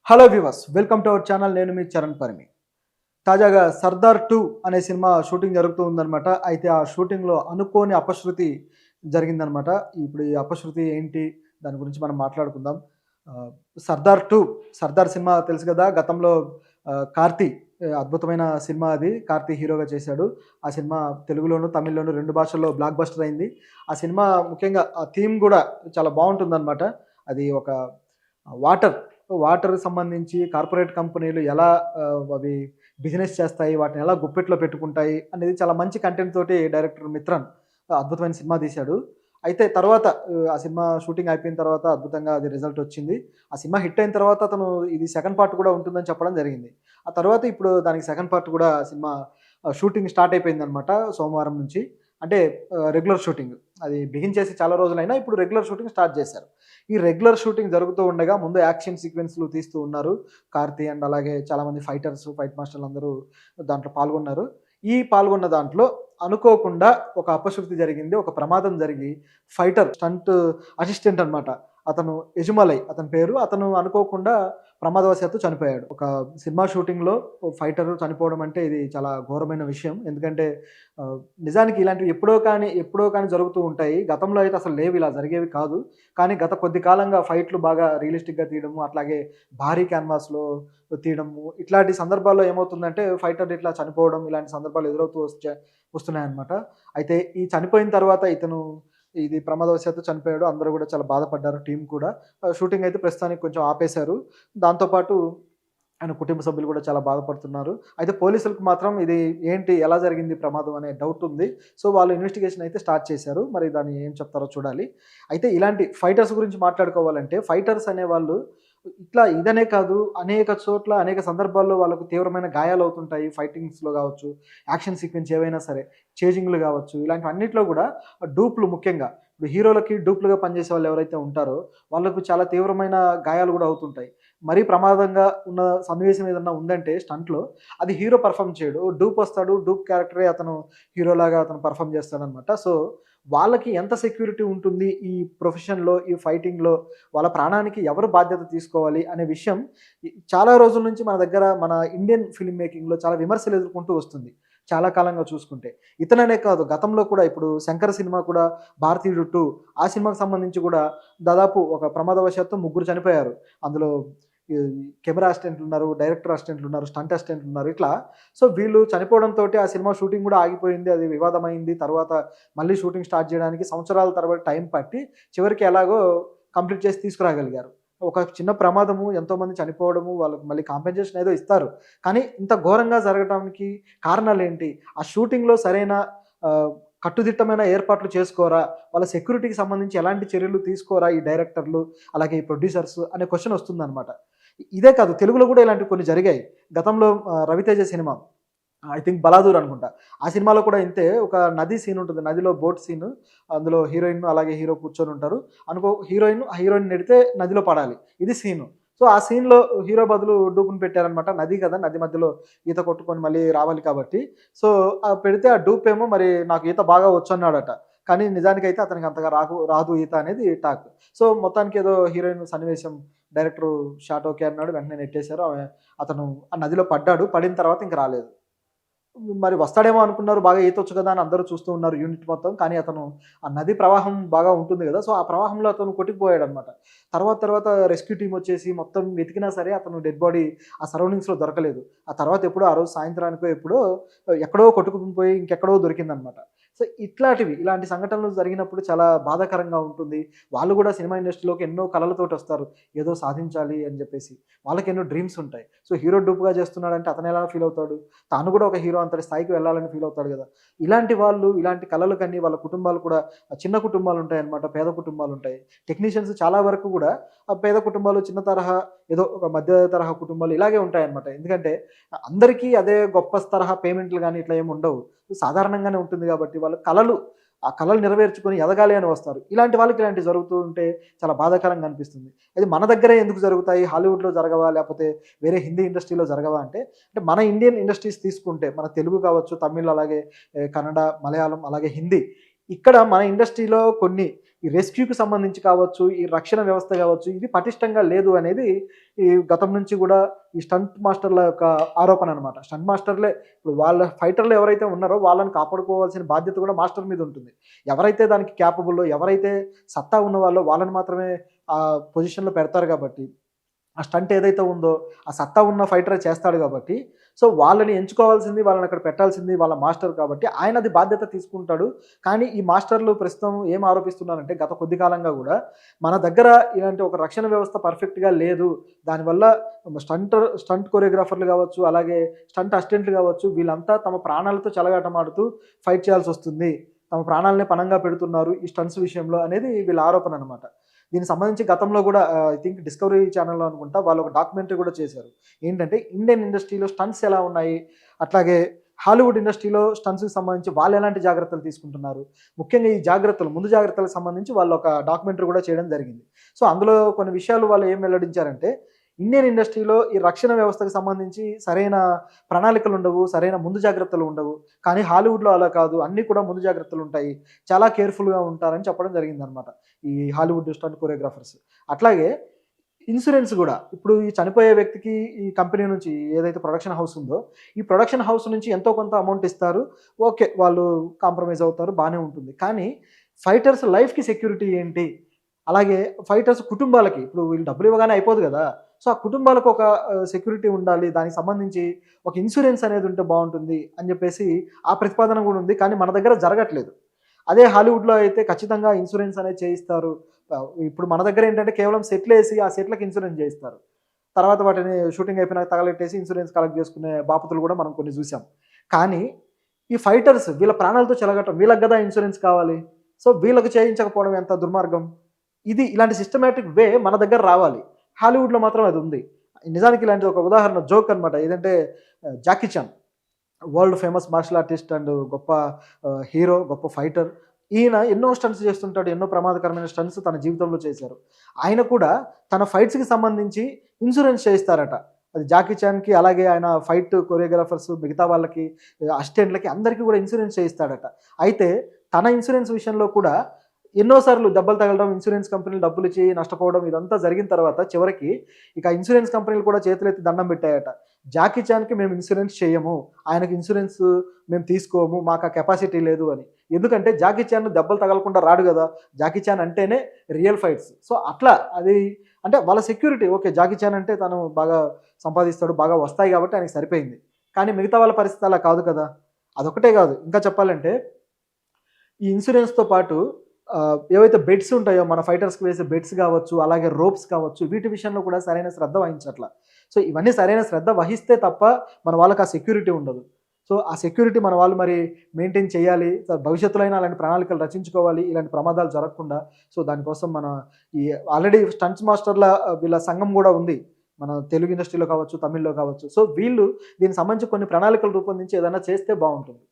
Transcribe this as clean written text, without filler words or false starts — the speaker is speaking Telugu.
Hello viewers, welcome to our channel. నేను మీ చరణ్ పరిమి. తాజాగా 'సర్దార్ 2' అనే సినిమా షూటింగ్ జరుగుతూ ఉందనమాట. అయితే ఆ షూటింగ్‌లో అనుకోని అపశృతి జరిగిందనమాట. ఇప్పుడు ఈ అపశృతి ఏంటి? దాని గురించి మనం మాట్లాడుకుందాం. ఆహ్, 'సర్దార్ 2' 'సర్దార్' సినిమా తెలుసు కదా! గతంలో 'కార్తీ' అద్భుతమైన సినిమా అది. 'కార్తీ' హీరోగా చేశాడు. ఆ సినిమా తెలుగులోను, తమిళ్‌లోను 2 భాషల్లో బ్లాక్ బస్టర్ అయింది. ఆ సినిమా ముఖ్యంగా ఆ థీమ్ గూడా చాలా బావుంటుందనమాట. అది ఒక వాటర్, వాటర్‌కి సంబంధించి కార్పొరేట్ కంపెనీలు ఎలా అవి బిజినెస్ చేస్తాయి, వాటిని ఎలా గుప్పెట్లో పెట్టుకుంటాయి అనేది చాలా మంచి కంటెంట్ తోటి డైరెక్టర్ మిత్రన్ అద్భుతమైన సినిమా తీశాడు. అయితే తర్వాత ఆ సినిమా షూటింగ్ అయిపోయిన తర్వాత అద్భుతంగా అది రిజల్ట్ వచ్చింది. ఆ సినిమా హిట్ అయిన తర్వాత అతను ఇది సెకండ్ పార్ట్ కూడా ఉంటుందని చెప్పడం జరిగింది. ఆ తర్వాత ఇప్పుడు దానికి సెకండ్ పార్ట్ కూడా సినిమా షూటింగ్ స్టార్ట్ అయిపోయిందనమాట సోమవారం నుంచి. అంటే రెగ్యులర్ షూటింగ్. అది బిగిన్ చేసి చాలా రోజులైనా ఇప్పుడు రెగ్యులర్ షూటింగ్ స్టార్ట్ చేశారు. ఈ రెగ్యులర్ షూటింగ్ జరుగుతూ ఉండగా ముందు యాక్షన్ సీక్వెన్స్‌లు తీస్తూ ఉన్నారు. 'కార్తీ' అండ్ అలాగే చాలామంది ఫైటర్స్, ఫైట్ మాస్టర్‌లందరూ దాంట్లో పాల్గొన్నారు. ఈ పాల్గొన్న దాంట్లో అనుకోకుండా ఒక అపశృతి జరిగింది. ఒక ప్రమాదం జరిగి ఫైటర్ స్టంట్ అసిస్టెంట్ అనమాట. అతను ఎజుమలై అతని పేరు. అతను అనుకోకుండా ప్రమాదవశాత్తు చనిపోయాడు. ఒక సినిమా షూటింగ్‌లో ఫైటర్ చనిపోవడం అంటే ఇది చాలా ఘోరమైన విషయం. ఎందుకంటే ఆహ్, నిజానికి ఇలాంటివి ఎప్పుడో కానీ జరుగుతూ ఉంటాయి. గతంలో అయితే అసలు లేవు, ఇలా జరిగేవి కాదు. కానీ గత కొద్ది కాలంగా ఫైట్‌లు బాగా రియలిస్టిక్‌గా తీయడము, అట్లాగే భారీ క్యాన్వాస్‌లో తీయడము, ఇట్లాంటి సందర్భాల్లో ఏమవుతుందంటే ఫైటర్లు ఇట్లా చనిపోవడం, ఇలాంటి సందర్భాలు ఎదురవుతూ వస్తున్నాయన్నమాట. అయితే ఈ చనిపోయిన తర్వాత ఇతను ఇది ప్రమాదవశాత్తు చనిపోయాడు. అందరూ గూడా చాలా బాధపడ్డారు, టీమ్ కూడా. షూటింగ్ అయితే ప్రస్తుతానికి కొంచెం ఆపేశారు. దాంతో పాటు ఆయన కుటుంబ సభ్యులు కూడా చాలా బాధపడుతున్నారు. అయితే పోలీసులకు మాత్రం ఇది ఏంటి? ఎలా జరిగింది ప్రమాదం అనే డౌట్ ఉంది. సో, వాళ్ళు ఇన్వెస్టిగేషన్ అయితే స్టార్ట్ చేశారు. మరి దాన్ని ఏం చెప్తారో చూడాలి. అయితే ఇలాంటి ఫైటర్స్ గురించి మాట్లాడుకోవాలంటే ఫైటర్స్ అనేవాళ్ళు ఇదనే కాదు, అనేక చోట్ల, అనేక సందర్భాల్లో వాళ్ళకు తీవ్రమైన గాయాలవుతుంటాయి. ఫైటింగ్స్‌లో గావచ్చు, యాక్షన్ సీక్వెన్స్ ఏవైనా సరే, చేజింగ్‌లు గావచ్చు, ఇలాంటివన్నిట్లో గూడా డూప్‌లు ముఖ్యంగా. ఇప్పుడు హీరోలకి డూప్‌లుగా పనిచేసే వాళ్ళు ఎవరైతే ఉంటారో, వాళ్ళకు చాలా తీవ్రమైన గాయాలు గూడా అవుతుంటాయి. మరీ ప్రమాదంగా ఉన్న సన్నివేశం ఏదన్నా ఉందంటే స్టంట్‌లో, అది హీరో పెర్ఫార్మ్ చేయడు. డూప్ వస్తాడు. డూప్ క్యారెక్టరే అతను హీరోలాగా అతను పెర్ఫార్మ్ చేస్తాడనమాట. సో, వాళ్ళకి ఎంత సెక్యూరిటీ ఉంటుంది ఈ ప్రొఫెషన్‌లో, ఈ ఫైటింగ్‌లో, వాళ్ళ ప్రాణానికి ఎవరు బాధ్యత తీసుకోవాలి అనే విషయం చాలా రోజుల నుంచి మన దగ్గర మన ఇండియన్ ఫిల్మ్ మేకింగ్‌లో చాలా విమర్శలు ఎదుర్కొంటూ వస్తుంది. చాలా కాలంగా చూసుకుంటే. ఇతననే కాదు, గతంలో కూడా ఇప్పుడు 'శంకర్' సినిమా కూడా 'భారతీయుడు 2' ఆ సినిమాకి సంబంధించి కూడా దాదాపు ఒక ప్రమాదవశాత్తు ముగ్గురు చనిపోయారు. అందులో ఈ కెమెరా అసిస్టెంట్లున్నారు, డైరెక్టర్ అసిస్టెంట్లున్నారు, స్టంట్ అసిస్టెంట్లున్నారు. ఇట్లా సో, వీళ్ళు చనిపోవడంతోటి ఆ సినిమా షూటింగ్ కూడా ఆగిపోయింది. అది వివాదమైంది. తర్వాత మళ్ళీ షూటింగ్ స్టార్ట్ చేయడానికి సంవత్సరాల తరబడి టైం పట్టి చివరికి ఎలాగో కంప్లీట్ చేసి తీసుకురాగలిగారు. ఒక చిన్న ప్రమాదము, ఎంతోమంది చనిపోవడము, వాళ్ళకి మళ్ళీ కాంపెన్సేషన్ ఏదో ఇస్తారు. కానీ ఇంత ఘోరంగా జరగటానికి కారణాలేంటి? ఆ షూటింగ్‌లో సరైన ఆహ్, కట్టుదిట్టమైన ఏర్పాట్లు చేసుకోరా? వాళ్ళ సెక్యూరిటీకి సంబంధించి ఎలాంటి చర్యలు తీసుకోరా ఈ డైరెక్టర్లు, అలాగే ఈ ప్రొడ్యూసర్స్ అనే క్వెషన్ వస్తుందనమాట. ఇదే కాదు, తెలుగులో కూడా ఇలాంటివి కొన్ని జరిగాయి. గతంలో 'రవితేజ' సినిమా ఐ థింక్ 'బలాదూర్' అనుకుంటా. ఆ సినిమాలో కూడా ఇంతే ఒక నది సీన్ ఉంటుంది. నదిలో బోట్ సీన్. అందులో హీరోయిన్ అలాగే హీరో కూర్చొనుంటారు. హీరోయిన్ నెడితే నదిలో పడాలి. ఇది సీను. సో, ఆ సీన్‌లో హీరో బదులు డూప్‌ని పెట్టారనమాట. నది కదా! నది మధ్యలో ఈత కొట్టుకొని మళ్ళీ రావాలి కాబట్టి. సో, పెడితే ఆ డూప్ ఏమో మరి నాకు ఈత బాగా వచ్చన్నాడట. కానీ నిజానికైతే అతనికి అంతగా రాదు ఈత అనేది టాక్. సో, మొత్తానికి ఏదో హీరోయిన్ సన్నివేశం డైరెక్టరు షాట్ ఓకే అన్నాడు. వెంటనే నెట్టేశారు. అతను ఆ నదిలో పడ్డాడు. పడిన తర్వాత ఇంక రాలేదు. మరి వస్తాడేమో అనుకున్నారు. బాగా ఈతొచ్చు కదా అని అందరూ చూస్తూ ఉన్నారు యూనిట్ మొత్తం. కానీ అతను ఆ నది ప్రవాహం బాగా ఉంటుంది గదా! సో, ఆ ప్రవాహంలో అతను కొట్టుకుపోయాడనమాట. తర్వాత రెస్క్యూ టీమ్ వచ్చేసి మొత్తం వెతికినా సరే అతను డెడ్ బాడీ ఆ సరౌండింగ్స్‌లో దొరకలేదు. ఆ తర్వాత ఎప్పుడో ఆ రోజు సాయంత్రానికో ఎప్పుడో ఎక్కడో కొట్టుకుపోయి ఇంకెక్కడో దొరికిందనమాట. సో, ఇలాంటి సంఘటనలు జరిగినప్పుడు చాలా బాధాకరంగా ఉంటుంది. వాళ్ళు గూడా సినిమా ఇండస్ట్రీలోకి ఎన్నో కలలతోటొస్తారు. ఏదో సాధించాలి అని జెప్పేసి. వాళ్ళకెన్నో డ్రీమ్స్ ఉంటాయి. సో, హీరో డూప్‌గా చేస్తున్నాడంటే అతనెలా ఫీల్ అవుతాడు? తాను కూడా ఒక హీరో అంతటి స్థాయికి వెళ్ళాలని ఫీల్ అవుతాడు కదా! ఇలాంటి వాళ్ళు, ఇలాంటి కలలు కని వాళ్ళ కుటుంబాలు కూడా చిన్న కుటుంబాలుంటాయన్నమాట. పేద కుటుంబాలుంటాయి. టెక్నీషియన్స్ చాలా వరకు కూడా పేద కుటుంబాలు, చిన్న తరహా ఏదో ఒక మధ్య తరహా కుటుంబాలు ఇలాగే ఉంటాయన్నమాట. ఎందుకంటే అందరికీ అదే గొప్ప తరహా పేమెంట్‌లు గాని ఇట్లా ఏమి ఉండవు. సాధారణంగానే ఉంటుంది కాబట్టి వాళ్ళ కలలు, ఆ కలలు నెరవేర్చుకొని ఎదగాలి అని వస్తారు. ఇలాంటి వాళ్ళకి ఇలాంటివి జరుగుతూ ఉంటే చాలా బాధాకరంగా అనిపిస్తుంది. అది మన దగ్గరే ఎందుకు జరుగుతాయి? హాలీవుడ్‌లో జరగవా? లేపోతే వేరే హిందీ ఇండస్ట్రీలో జరగవా? అంటే మన ఇండియన్ ఇండస్ట్రీస్ తీసుకుంటే మన తెలుగు కావచ్చు, తమిళ్ అలాగే కన్నడ, మలయాళం అలాగే హిందీ. ఇక్కడ మన ఇండస్ట్రీలో కొన్ని ఈ రెస్క్యూకి సంబంధించి కావచ్చు, ఈ రక్షణ వ్యవస్థ కావచ్చు, ఇది పటిష్టంగా లేదు అనేది ఈ గతం నుంచి గూడా ఈ స్టంట్ మాస్టర్ల యొక్క ఆరోపణ అనమాట. స్టంట్ మాస్టర్‌లే ఇప్పుడు వాళ్ళ ఫైటర్‌లు ఎవరైతే ఉన్నారో వాళ్ళని కాపాడుకోవాల్సిన బాధ్యత కూడా మాస్టర్ మీద ఉంటుంది. ఎవరైతే దానికి క్యాపబుల్లో, ఎవరైతే సత్తా ఉన్నవాళ్ళో వాళ్ళని మాత్రమే ఆ పొజిషన్‌లో పెడతారు గాబట్టి, ఆ స్టంట్ ఏదైతే ఉందో, ఆ సత్తా ఉన్న ఫైటరే చేస్తాడు గాబట్టి, సో వాళ్ళని ఎంచుకోవాల్సింది, వాళ్ళని అక్కడ పెట్టాల్సింది వాళ్ళ మాస్టర్ కాబట్టి, ఆయన అది బాధ్యత తీసుకుంటాడు. కానీ ఈ మాస్టర్‌లు ప్రస్తుతం ఏం ఆరోపిస్తున్నారంటే, గత కొద్ది కాలంగా గూడా మన దగ్గర ఇలాంటి ఒక రక్షణ వ్యవస్థ పర్ఫెక్ట్‌గా లేదు. దానివల్ల స్టంట్ కొరియోగ్రాఫర్‌లు గావచ్చు, అలాగే స్టంట్ అసిస్టెంట్‌లు గావచ్చు, వీళ్ళంతా తమ ప్రాణాలతో చెలగాటమాడుతూ ఫైట్ చేయాల్సొస్తుంది. తమ ప్రాణాలనే పణంగా పెడుతున్నారు ఈ స్టంట్స్ విషయంలో అనేది వీళ్ళ ఆరోపణ అనమాట. దీనికి సంబంధించి గతంలో గూడా ఐ థింక్ డిస్కవరీ ఛానెల్‌లో అనుకుంటా వాళ్ళు ఒక డాక్యుమెంటరీ గూడా చేశారు. ఏంటంటే ఇండియన్ ఇండస్ట్రీలో స్టంట్స్ ఎలా ఉన్నాయి? అట్లాగే హాలీవుడ్ ఇండస్ట్రీలో స్టంట్స్‌కి సంబంధించి వాళ్ళెలాంటి జాగ్రత్తలు తీసుకుంటున్నారు? ముఖ్యంగా ఈ జాగ్రత్తలు, ముందు జాగ్రత్తలకు సంబంధించి వాళ్ళొక డాక్యుమెంటరీ గూడా చేయడం జరిగింది. సో, అందులో కొన్ని విషయాలు వాళ్ళు ఏం వెల్లడించారంటే, ఇండియన్ ఇండస్ట్రీలో ఈ రక్షణ వ్యవస్థకు సంబంధించి సరైన ప్రణాళికలుండవు, సరైన ముందు జాగ్రత్తలు ఉండవు. కానీ హాలీవుడ్‌లో అలా కాదు. అన్నీ కూడా ముందు జాగ్రత్తలుంటాయి. చాలా కేర్‌ఫుల్‌గా ఉంటారని చెప్పడం జరిగిందనమాట. ఈ హాలీవుడ్ స్టంట్ కొరియోగ్రాఫర్స్. అట్లాగే ఇన్స్యూరెన్స్ గూడా. ఇప్పుడు ఈ చనిపోయే వ్యక్తికి ఈ కంపెనీ నుంచి ఏదైతే ప్రొడక్షన్ హౌస్ ఉందో, ఈ ప్రొడక్షన్ హౌస్ నుంచి ఎంతో కొంత అమౌంట్ ఇస్తారు. ఓకే. వాళ్ళు కాంప్రమైజ్ అవుతారు. బానే ఉంటుంది. కానీ ఫైటర్స్ లైఫ్‌కి సెక్యూరిటీ ఏంటి? అలాగే ఫైటర్స్ కుటుంబాలకి ఇప్పుడు వీళ్ళు డబ్బులు ఇవ్వగానే అయిపోదు గదా! సో, ఆ కుటుంబాలకు ఒక సెక్యూరిటీ ఉండాలి. దానికి సంబంధించి ఒక ఇన్స్యూరెన్స్ అనేది ఉంటే బావుంటుంది అని జెప్పేసి ఆ ప్రతిపాదన గూడా ఉంది. కానీ మన దగ్గర జరగట్లేదు. అదే హాలీవుడ్‌లో అయితే ఖచ్చితంగా ఇన్స్యూరెన్స్ అనేది చేయిస్తారు. ఇప్పుడు మన దగ్గర ఏంటంటే కేవలం సెట్‌లేసి ఆ సెట్‌లకి ఇన్స్యూరెన్స్ జేయిస్తారు. తర్వాత వాటిని షూటింగ్ అయిపోయినాక తగలెట్టేసి ఇన్స్యూరెన్స్ కలెక్ట్ జేసుకునే బాపతులు గూడా మనం కొన్ని జూసాం. కానీ ఈ ఫైటర్స్ వీళ్ళ ప్రాణాలతో చెలగటం వీళ్ళకి గదా ఇన్స్యూరెన్స్ కావాలి. సో, వీళ్ళకి చేయించకపోవడం ఎంత దుర్మార్గం. ఇలాంటి సిస్టమాటిక్ వే మన దగ్గర రావాలి. హాలీవుడ్‌లో మాత్రం అది ఉంది. నిజానికి ఇలాంటి ఒక ఉదాహరణ జోక్ అనమాట. ఏదంటే 'Jackie Chan' world famous martial artist and గొప్ప హీరో, గొప్ప ఫైటర్. ఈయన ఎన్నో స్టంట్స్ చేస్తుంటాడు. ఎన్నో ప్రమాదకరమైన స్టంట్స్ తన జీవితంలో చేశారు. ఆయన కూడా తన ఫైట్స్‌కి సంబంధించి ఇన్స్యూరెన్స్ చేయిస్తారట. అది 'జాకీ చాన్‌కి' అలాగే ఆయన ఫైట్ కొరియోగ్రాఫర్స్ మిగతా వాళ్ళకి, అసిస్టెంట్‌లకి అందరికీ కూడా ఇన్స్యూరెన్స్ చేయిస్తాడట. అయితే తన ఇన్స్యూరెన్స్ విషయంలో కూడా ఎన్నో సార్లు దెబ్బలు తగలడం, ఇన్స్యూరెన్స్ కంపెనీలు డబ్బులిచ్చి నష్టపోవడం ఇదంతా జరిగిన తర్వాత చివరికి ఇక ఇన్స్యూరెన్స్ కంపెనీలు కూడా చేతులెత్తి దండం పెట్టాయట. 'జాకీ చాన్‌కి మేము ఇన్స్యూరెన్స్ చేయము. ఆయనకి ఇన్స్యూరెన్స్ మేము తీసుకోము. మాకు ఆ కెపాసిటీ లేదు' అని. ఎందుకంటే 'జాకీ చాన్' దెబ్బలు తగలకుండా రాడు గదా! 'జాకీ చాన్' అంటేనే రియల్ ఫైట్స్. సో, అట్లా అది అంటే వాళ్ళ సెక్యూరిటీ ఓకే. 'జాకీ చాన్' అంటే తను బాగా సంపాదిస్తాడు, బాగా వస్తాయి కాబట్టి ఆయనకి సరిపోయింది. కానీ మిగతా వాళ్ళ పరిస్థితి అలా కాదు కదా! అదొక్కటే గాదు. ఇంకా చెప్పాలంటే ఈ ఇన్స్యూరెన్స్‌తో పాటు ఏవైతే బెడ్స్ ఉంటాయో మన ఫైటర్స్‌కి వేసే బెడ్స్ గావచ్చు, అలాగే రోప్స్ కావచ్చు, వీటి విషయంలో కూడా సరైన శ్రద్ధ వహించట్ల. సో, ఇవన్నీ సరైన శ్రద్ధ వహిస్తే తప్ప మన వాళ్ళకి ఆ సెక్యూరిటీ ఉండదు. సో, ఆ సెక్యూరిటీ మన వాళ్ళు మరి మెయింటైన్ చేయాలి. భవిష్యత్తులో అయినా అలాంటి ప్రణాళికలు రచించుకోవాలి. ఇలాంటి ప్రమాదాలు జరగకుండా. సో, దానికోసం మన ఈ ఆల్రెడీ స్టంట్స్ మాస్టర్‌ల వీళ్ళ సంఘం గూడా ఉంది. మన తెలుగు ఇండస్ట్రీలో కావచ్చు, తమిళ్‌లో కావచ్చు. సో, వీళ్ళు దీనికి సంబంధించి కొన్ని ప్రణాళికలు రూపొందించి ఏదైనా చేస్తే బావుంటుంది.